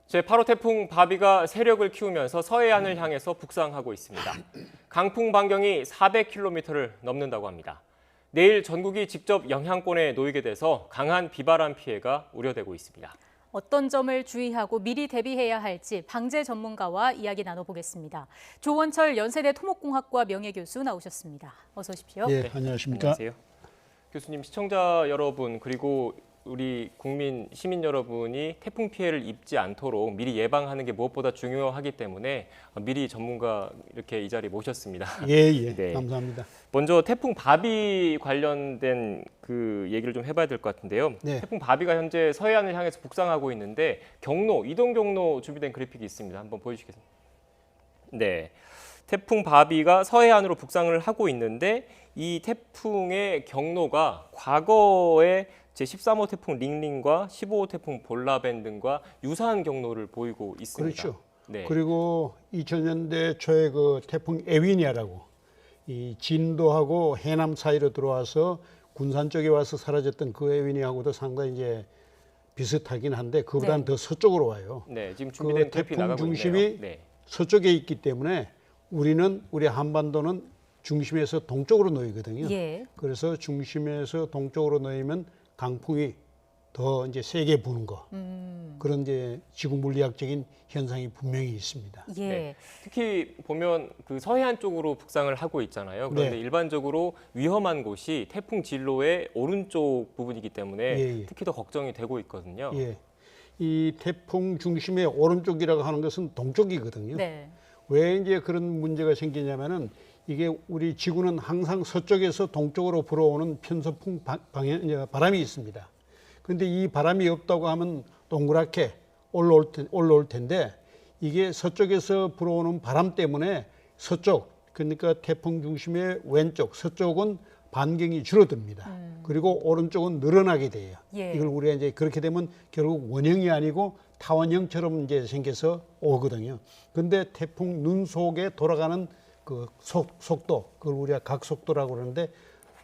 제8호 태풍 바비가 세력을 키우면서 서해안을 향해서 북상하고 있습니다. 강풍 반경이 400km를 넘는다고 합니다. 내일 전국이 직접 영향권에 놓이게 돼서 강한 비바람 피해가 우려되고 있습니다. 어떤 점을 주의하고 미리 대비해야 할지 방재 전문가와 이야기 나눠보겠습니다. 조원철 연세대 토목공학과 명예교수 나오셨습니다. 어서 오십시오. 네, 안녕하십니까. 안녕하세요. 교수님, 시청자 여러분 그리고 우리 국민, 시민 여러분이 태풍 피해를 입지 않도록 미리 예방하는 게 무엇보다 중요하기 때문에 미리 전문가 이렇게 이 자리에 모셨습니다. 예, 네. 감사합니다. 먼저 태풍 바비 관련된 그 얘기를 좀 해봐야 될 것 같은데요. 네. 태풍 바비가 현재 서해안을 향해서 북상하고 있는데 경로, 이동 경로 준비된 그래픽이 있습니다. 한번 보여주시겠습니까? 네. 태풍 바비가 서해안으로 북상을 하고 있는데 이 태풍의 경로가 과거에 제13호 태풍 링링과 15호 태풍 볼라벤 등과 유사한 경로를 보이고 있습니다. 그렇죠. 네. 그리고 2000년대 초에 그 태풍 에위니아라고 이 진도하고 해남 사이로 들어와서 군산 쪽에 와서 사라졌던 그 에위니아하고도 상당히 이제 비슷하긴 한데 그보다는 더 서쪽으로 와요. 네, 지금 준비된 그 그래픽이 태풍 나가고 중심이 있네요. 네. 서쪽에 있기 때문에 우리 한반도는 중심에서 동쪽으로 놓이거든요. 예. 그래서 중심에서 동쪽으로 놓이면 강풍이 더 이제 세게 부는 거 그런 이제 지구 물리학적인 현상이 분명히 있습니다. 예. 네. 특히 보면 그 서해안 쪽으로 북상을 하고 있잖아요. 그런데 네. 일반적으로 위험한 곳이 태풍 진로의 오른쪽 부분이기 때문에 예. 특히 더 걱정이 되고 있거든요. 예, 이 태풍 중심의 오른쪽이라고 하는 것은 동쪽이거든요. 네. 왜 이제 그런 문제가 생기냐면은 이게 우리 지구는 항상 서쪽에서 동쪽으로 불어오는 편서풍 바람이 있습니다. 그런데 이 바람이 없다고 하면 동그랗게 올라올 텐데 이게 서쪽에서 불어오는 바람 때문에 서쪽, 그러니까 태풍 중심의 왼쪽, 서쪽은 반경이 줄어듭니다. 그리고 오른쪽은 늘어나게 돼요. 예. 이걸 우리가 이제 그렇게 되면 결국 원형이 아니고 타원형처럼 이제 생겨서 오거든요. 근데 태풍 눈 속에 돌아가는 그 속도, 그걸 우리가 각속도라고 그러는데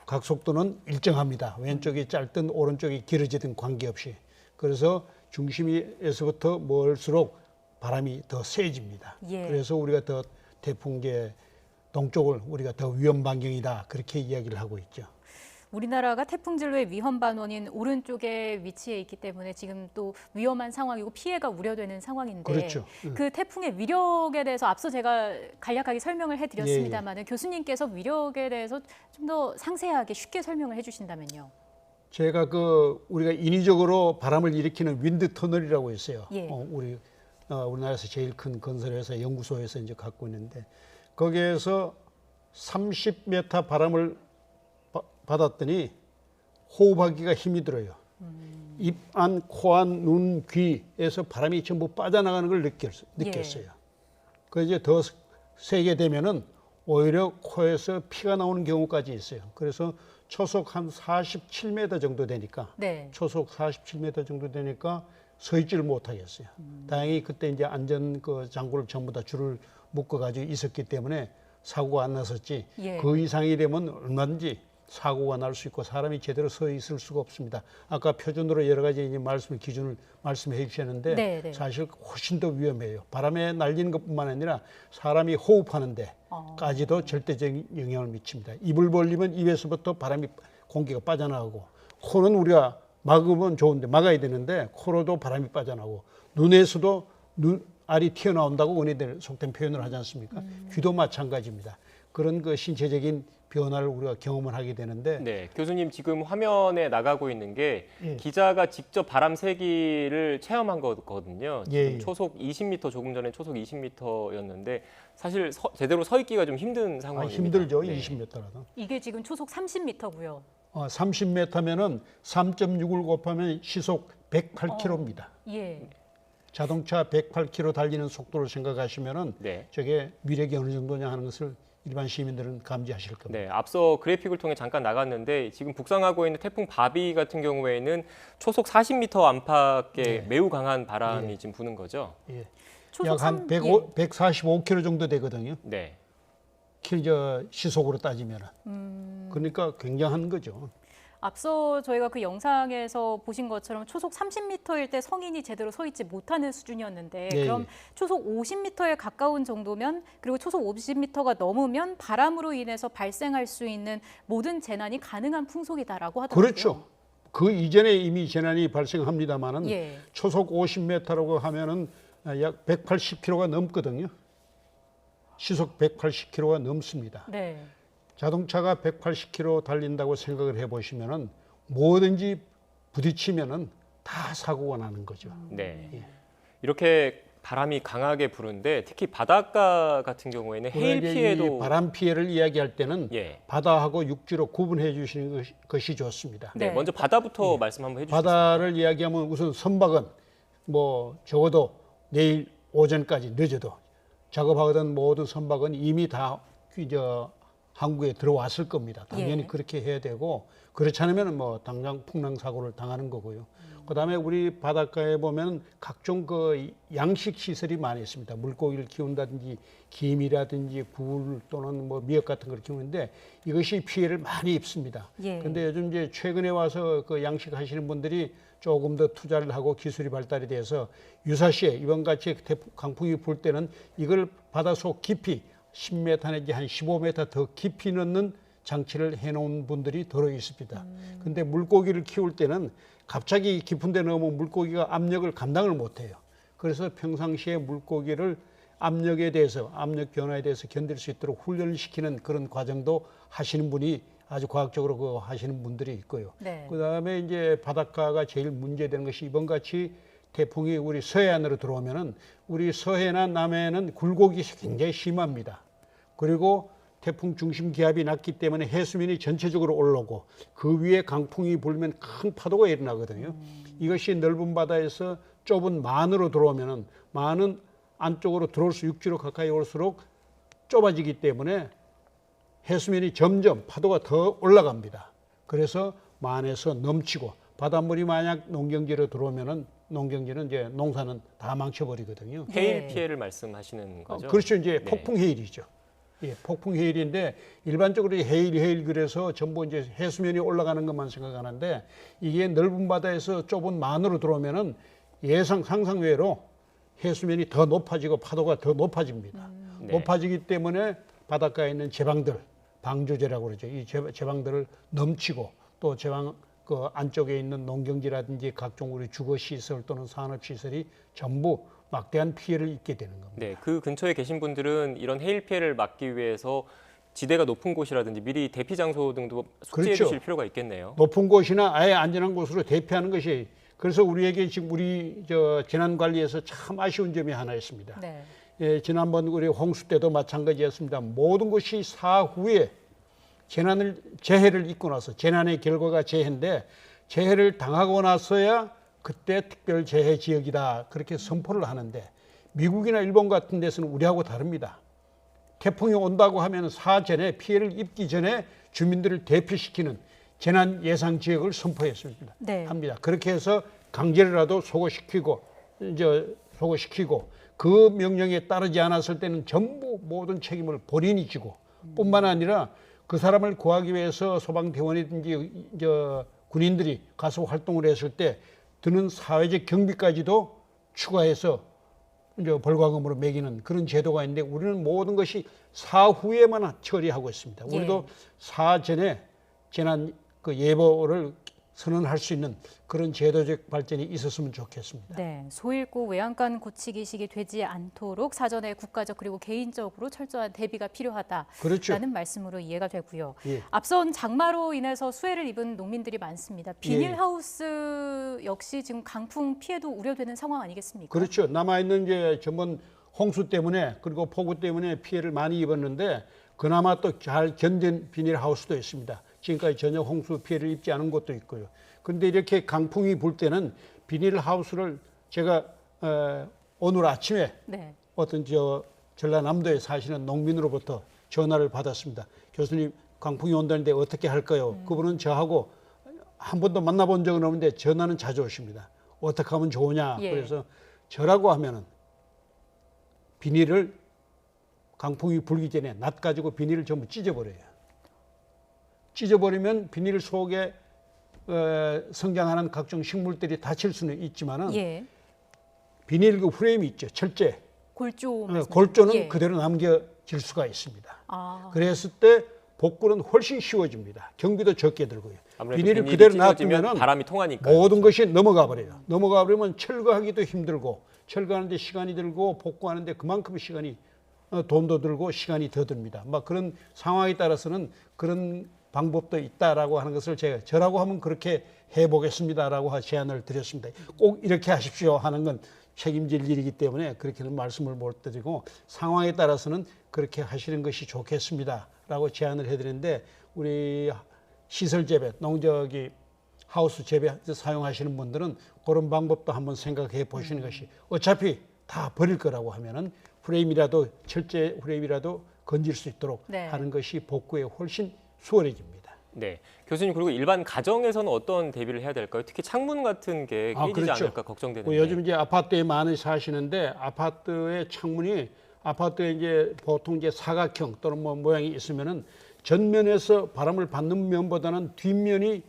각속도는 일정합니다. 왼쪽이 짧든 오른쪽이 길어지든 관계없이. 그래서 중심에서부터 멀수록 바람이 더 세집니다. 예. 그래서 우리가 더 태풍계 동쪽을 우리가 더 위험 반경이다 그렇게 이야기를 하고 있죠. 우리나라가 태풍 진로의 위험 반원인 오른쪽에 위치해 있기 때문에 지금 또 위험한 상황이고 피해가 우려되는 상황인데 그렇죠. 그 태풍의 위력에 대해서 앞서 제가 간략하게 설명을 해드렸습니다만 교수님께서 위력에 대해서 좀 더 상세하게 쉽게 설명을 해주신다면요. 제가 우리가 인위적으로 바람을 일으키는 윈드 터널이라고 있어요. 예. 우리나라에서 제일 큰 건설회사 연구소에서 이제 갖고 있는데 거기에서 30m 바람을 받았더니 호흡하기가 힘이 들어요. 입 안, 코 안, 눈, 귀에서 바람이 전부 빠져나가는 걸 느꼈어요. 그 이제 더 세게 되면은 오히려 코에서 피가 나오는 경우까지 있어요. 그래서 초속 한 47m 정도 되니까 네. 초속 47m 정도 되니까 서 있지를 못하겠어요. 다행히 그때 이제 안전 장구를 전부 다 줄을 묶어 가지고 있었기 때문에 사고가 안 났었지. 예. 그 이상이 되면 얼마든지 사고가 날 수 있고 사람이 제대로 서 있을 수가 없습니다. 아까 표준으로 여러 가지 이제 기준을 말씀해 주셨는데 네, 네. 사실 훨씬 더 위험해요. 바람에 날리는 것뿐만 아니라 사람이 호흡하는데까지도 절대적인 영향을 미칩니다. 입을 벌리면 입에서부터 공기가 빠져나가고 코는 우리가 막으면 좋은데 막아야 되는데 코로도 바람이 빠져나오고 눈에서도 눈알이 튀어나온다고 원인들 속된 표현을 하지 않습니까? 귀도 마찬가지입니다. 그런 신체적인 변화를 우리가 경험을 하게 되는데 네, 교수님 지금 화면에 나가고 있는 게 예. 기자가 직접 바람 세기를 체험한 거거든요. 지금 예. 초속 20m, 조금 전에 초속 20m였는데 사실 제대로 서 있기가 좀 힘든 상황입니다. 힘들죠. 네. 20m라도. 이게 지금 초속 30m고요. 30m면은 3.6을 곱하면 시속 108km입니다. 예. 자동차 108km 달리는 속도를 생각하시면은 네. 저게 위력이 어느 정도냐 하는 것을 일반 시민들은 감지하실 겁니다. 네, 앞서 그래픽을 통해 잠깐 나갔는데 지금 북상하고 있는 태풍 바비 같은 경우에는 초속 40m 안팎의 네. 매우 강한 바람이 예. 지금 부는 거죠. 예. 초속 약 한 145km 정도 되거든요. 네. 시속으로 따지면은. 그러니까 굉장한 거죠. 앞서 저희가 그 영상에서 보신 것처럼 초속 30m일 때 성인이 제대로 서 있지 못하는 수준이었는데 예, 그럼 예. 초속 50m에 가까운 정도면 그리고 초속 50m가 넘으면 바람으로 인해서 발생할 수 있는 모든 재난이 가능한 풍속이다라고 하더라고요. 그렇죠. 그 이전에 이미 재난이 발생합니다만은 예. 초속 50m라고 하면은 약 180km가 넘거든요. 시속 180km가 넘습니다. 네. 자동차가 180km 달린다고 생각을 해보시면은 뭐든지 부딪히면은 다 사고가 나는 거죠. 네. 예. 이렇게 바람이 강하게 부는데 특히 바닷가 같은 경우에는 해일 우리가 이제 피해도 이 바람 피해를 이야기할 때는 예. 바다하고 육지로 구분해 주시는 것이 좋습니다. 네. 네. 먼저 바다부터 말씀 한번 해주시겠습니까? 바다를 이야기하면 우선 선박은 뭐 적어도 내일 오전까지 늦어도 작업하던 모든 선박은 이미 다 항구에 들어왔을 겁니다. 당연히 예. 그렇게 해야 되고 그렇지 않으면 뭐 당장 풍랑 사고를 당하는 거고요. 그다음에 우리 바닷가에 보면 각종 그 양식 시설이 많이 있습니다. 물고기를 키운다든지 김이라든지 굴 또는 뭐 미역 같은 걸 키우는데 이것이 피해를 많이 입습니다. 예. 근데 요즘 이제 최근에 와서 그 양식 하시는 분들이 조금 더 투자를 하고 기술이 발달이 돼서 유사시에 이번 같이 강풍이 불 때는 이걸 바닷속 깊이 10m 내지 한 15m 더 깊이 넣는 장치를 해놓은 분들이 더러 있습니다. 근데 물고기를 키울 때는 갑자기 깊은 데 넣으면 물고기가 압력을 감당을 못해요. 그래서 평상시에 물고기를 압력에 대해서, 압력 변화에 대해서 견딜 수 있도록 훈련을 시키는 그런 과정도 하시는 분이 아주 과학적으로 그 하시는 분들이 있고요. 네. 그다음에 이제 바닷가가 제일 문제되는 것이 이번 같이 태풍이 우리 서해안으로 들어오면은 우리 서해나 남해는 굴곡이 굉장히 심합니다. 그리고 태풍 중심 기압이 낮기 때문에 해수면이 전체적으로 올라오고 그 위에 강풍이 불면 큰 파도가 일어나거든요. 이것이 넓은 바다에서 좁은 만으로 들어오면은 만은 안쪽으로 들어올 수 6km 가까이 올수록 좁아지기 때문에 해수면이 점점 파도가 더 올라갑니다. 그래서 만에서 넘치고 바닷물이 만약 농경지로 들어오면은 농경지는 이제 농사는 다 망쳐버리거든요. 해일 네. 피해를 말씀하시는 거죠? 그렇죠. 이제 네. 폭풍 해일이죠. 예, 폭풍 해일인데 일반적으로 해일 그래서 전부 이제 해수면이 올라가는 것만 생각하는데 이게 넓은 바다에서 좁은 만으로 들어오면은 상상 외로 해수면이 더 높아지고 파도가 더 높아집니다. 네. 높아지기 때문에 바닷가에 있는 제방들, 방조제라고 그러죠. 이 제방들을 넘치고 또 제방 그 안쪽에 있는 농경지라든지 각종 우리 주거 시설 또는 산업 시설이 전부 막대한 피해를 입게 되는 겁니다. 네, 그 근처에 계신 분들은 이런 해일 피해를 막기 위해서 지대가 높은 곳이라든지 미리 대피 장소 등도 숙지해 그렇죠. 주실 필요가 있겠네요. 높은 곳이나 아예 안전한 곳으로 대피하는 것이 그래서 우리에게 지금 우리 재난 관리에서 참 아쉬운 점이 하나 있습니다. 네. 예, 지난번 우리 홍수 때도 마찬가지였습니다. 모든 것이 사후에 재해를 입고 나서 재난의 결과가 재해인데 재해를 당하고 나서야 그때 특별 재해 지역이다 그렇게 선포를 하는데 미국이나 일본 같은 데서는 우리하고 다릅니다. 태풍이 온다고 하면 사전에 피해를 입기 전에 주민들을 대피시키는 재난 예상 지역을 선포했습니다. 네. 합니다. 그렇게 해서 강제로라도 소거시키고 그 명령에 따르지 않았을 때는 전부 모든 책임을 본인이 지고 뿐만 아니라 그 사람을 구하기 위해서 소방대원이든지 군인들이 가서 활동을 했을 때 드는 사회적 경비까지도 추가해서 벌과금으로 매기는 그런 제도가 있는데 우리는 모든 것이 사후에만 처리하고 있습니다. 우리도 사전에 재난 그 예보를 선언할 수 있는 그런 제도적 발전이 있었으면 좋겠습니다. 네, 소잃고 외양간 고치기식이 되지 않도록 사전에 국가적 그리고 개인적으로 철저한 대비가 필요하다라는 그렇죠. 말씀으로 이해가 되고요. 예. 앞선 장마로 인해서 수해를 입은 농민들이 많습니다. 비닐하우스 역시 지금 강풍 피해도 우려되는 상황 아니겠습니까? 그렇죠. 남아있는 이제 전번 홍수 때문에 그리고 폭우 때문에 피해를 많이 입었는데 그나마 또 잘 견딘 비닐하우스도 있습니다. 지금까지 전혀 홍수 피해를 입지 않은 곳도 있고요. 그런데 이렇게 강풍이 불 때는 비닐하우스를 제가 오늘 아침에 네. 어떤 전라남도에 사시는 농민으로부터 전화를 받았습니다. 교수님 강풍이 온다는데 어떻게 할까요? 그분은 저하고 한 번도 만나본 적은 없는데 전화는 자주 오십니다. 어떻게 하면 좋으냐? 예. 그래서 저라고 하면은 비닐을 강풍이 불기 전에 낫 가지고 비닐을 전부 찢어버려요. 찢어버리면 비닐 속에 성장하는 각종 식물들이 다칠 수는 있지만은 예. 비닐 그 프레임이 있죠. 철제. 골조. 골조는 예. 그대로 남겨질 수가 있습니다. 아. 그랬을 때 복구는 훨씬 쉬워집니다. 경비도 적게 들고요. 아무래도 비닐을 비닐이 그대로 찢어지면 놔두면 바람이 통하니까 모든 것이 넘어가 버려요. 넘어가 버리면 철거하기도 힘들고 철거하는데 시간이 들고 복구하는데 그만큼 시간이 돈도 들고 시간이 더 듭니다. 막 그런 상황에 따라서는 그런 방법도 있다라고 하는 것을 제가 저라고 하면 그렇게 해보겠습니다라고 제안을 드렸습니다. 꼭 이렇게 하십시오 하는 건 책임질 일이기 때문에 그렇게는 말씀을 못 드리고 상황에 따라서는 그렇게 하시는 것이 좋겠습니다라고 제안을 해드렸는데 우리 시설 재배, 하우스 재배 사용하시는 분들은 그런 방법도 한번 생각해 보시는 것이 어차피 다 버릴 거라고 하면은 프레임이라도 철제 프레임이라도 건질 수 있도록 네. 하는 것이 복구에 훨씬 수월해집니다. 네, 교수님 그리고 일반 가정에서는 어떤 대비를 해야 될까요? 특히 창문 같은 게 깨지지 그렇죠. 않을까 걱정되는데. 요즘 이제 아파트에 많이 사시는데 아파트의 창문이 아파트에 이제 보통 이제 사각형 또는 뭐 모양이 있으면은 전면에서 바람을 받는 면보다는 뒷면이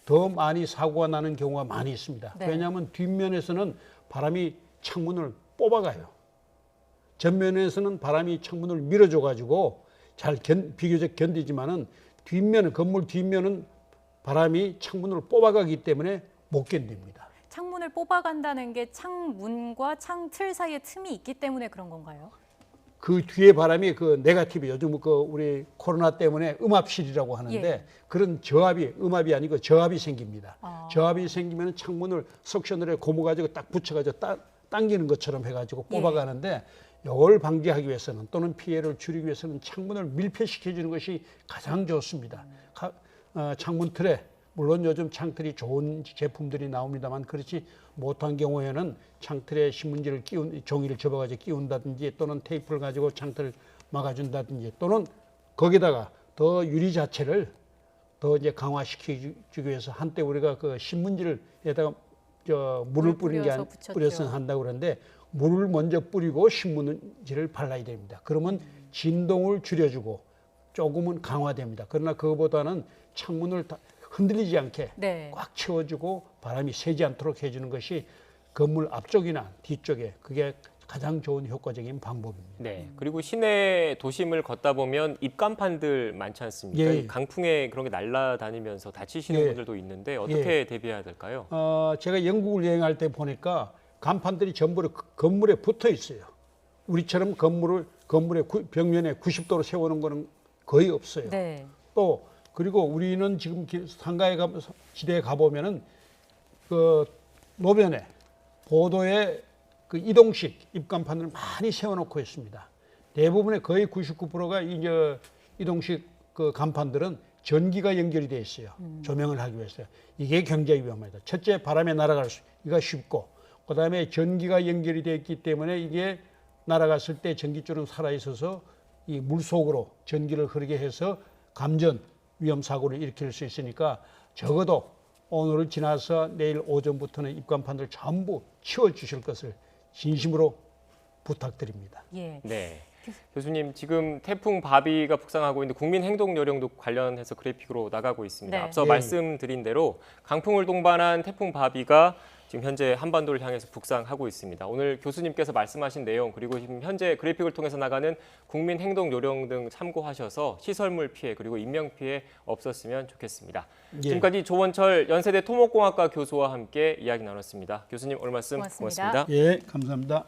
더 많이 사고가 나는 경우가 많이 있습니다. 네. 왜냐하면 뒷면에서는 바람이 창문을 뽑아가요. 전면에서는 바람이 창문을 밀어줘 가지고 비교적 견디지만은 뒷면은 건물 뒷면은 바람이 창문을 뽑아가기 때문에 못 견딥니다. 창문을 뽑아간다는 게 창문과 창틀 사이에 틈이 있기 때문에 그런 건가요? 그 뒤에 바람이 그 네거티브 요즘 그 우리 코로나 때문에 음압실이라고 하는데 예. 그런 저압이 음압이 아니고 저압이 생깁니다. 아. 저압이 생기면 창문을 석션을 해 고무 가지고 딱 붙여가지고 당기는 것처럼 해가지고 예. 뽑아가는데 이걸 방지하기 위해서는 또는 피해를 줄이기 위해서는 창문을 밀폐시켜 주는 것이 가장 좋습니다. 창문 틀에 물론 요즘 창틀이 좋은 제품들이 나옵니다만 그렇지 못한 경우에는 창틀에 신문지를 종이를 접어가지고 끼운다든지 또는 테이프를 가지고 창틀을 막아준다든지 또는 거기다가 더 유리 자체를 더 이제 강화시키기 위해서 한때 우리가 그 신문지를 에다가 물을 뿌린 게 뿌려서 한다고 그러는데 물을 먼저 뿌리고 신문지를 발라야 됩니다. 그러면 진동을 줄여주고 조금은 강화됩니다. 그러나 그거보다는 창문을 흔들리지 않게 네. 꽉 채워주고 바람이 새지 않도록 해주는 것이 건물 앞쪽이나 뒤쪽에 그게 가장 좋은 효과적인 방법입니다. 네, 그리고 시내 도심을 걷다 보면 입간판들 많지 않습니까? 예. 이 강풍에 그런 게 날아다니면서 다치시는 예. 분들도 있는데 어떻게 대비해야 될까요? 제가 영국을 여행할 때 보니까 간판들이 전부 건물에 붙어 있어요. 우리처럼 건물의 벽면에 90도로 세우는 거는 거의 없어요. 네. 또 그리고 우리는 지금 상가에 지대에 가보면은 그 노변에 보도에 그 이동식 입간판을 많이 세워놓고 있습니다. 대부분의 거의 99%가 이제 이동식 그 간판들은 전기가 연결이 돼 있어요. 조명을 하기 위해서요. 이게 굉장히 위험합니다. 첫째, 바람에 날아갈 수가 쉽고, 그다음에 전기가 연결이 되어 있기 때문에 이게 날아갔을 때 전기줄은 살아 있어서 이 물 속으로 전기를 흐르게 해서 감전 위험 사고를 일으킬 수 있으니까 적어도 오늘을 지나서 내일 오전부터는 입간판들 전부 치워 주실 것을 진심으로 부탁드립니다. 예. 네. 교수님, 지금 태풍 바비가 북상하고 있는데 국민 행동 요령도 관련해서 그래픽으로 나가고 있습니다. 네. 앞서 예. 말씀드린 대로 강풍을 동반한 태풍 바비가 지금 현재 한반도를 향해서 북상하고 있습니다. 오늘 교수님께서 말씀하신 내용 그리고 지금 현재 그래픽을 통해서 나가는 국민 행동 요령 등 참고하셔서 시설물 피해 그리고 인명 피해 없었으면 좋겠습니다. 예. 지금까지 조원철 연세대 토목공학과 교수와 함께 이야기 나눴습니다. 교수님 오늘 말씀 고맙습니다. 고맙습니다. 예, 감사합니다.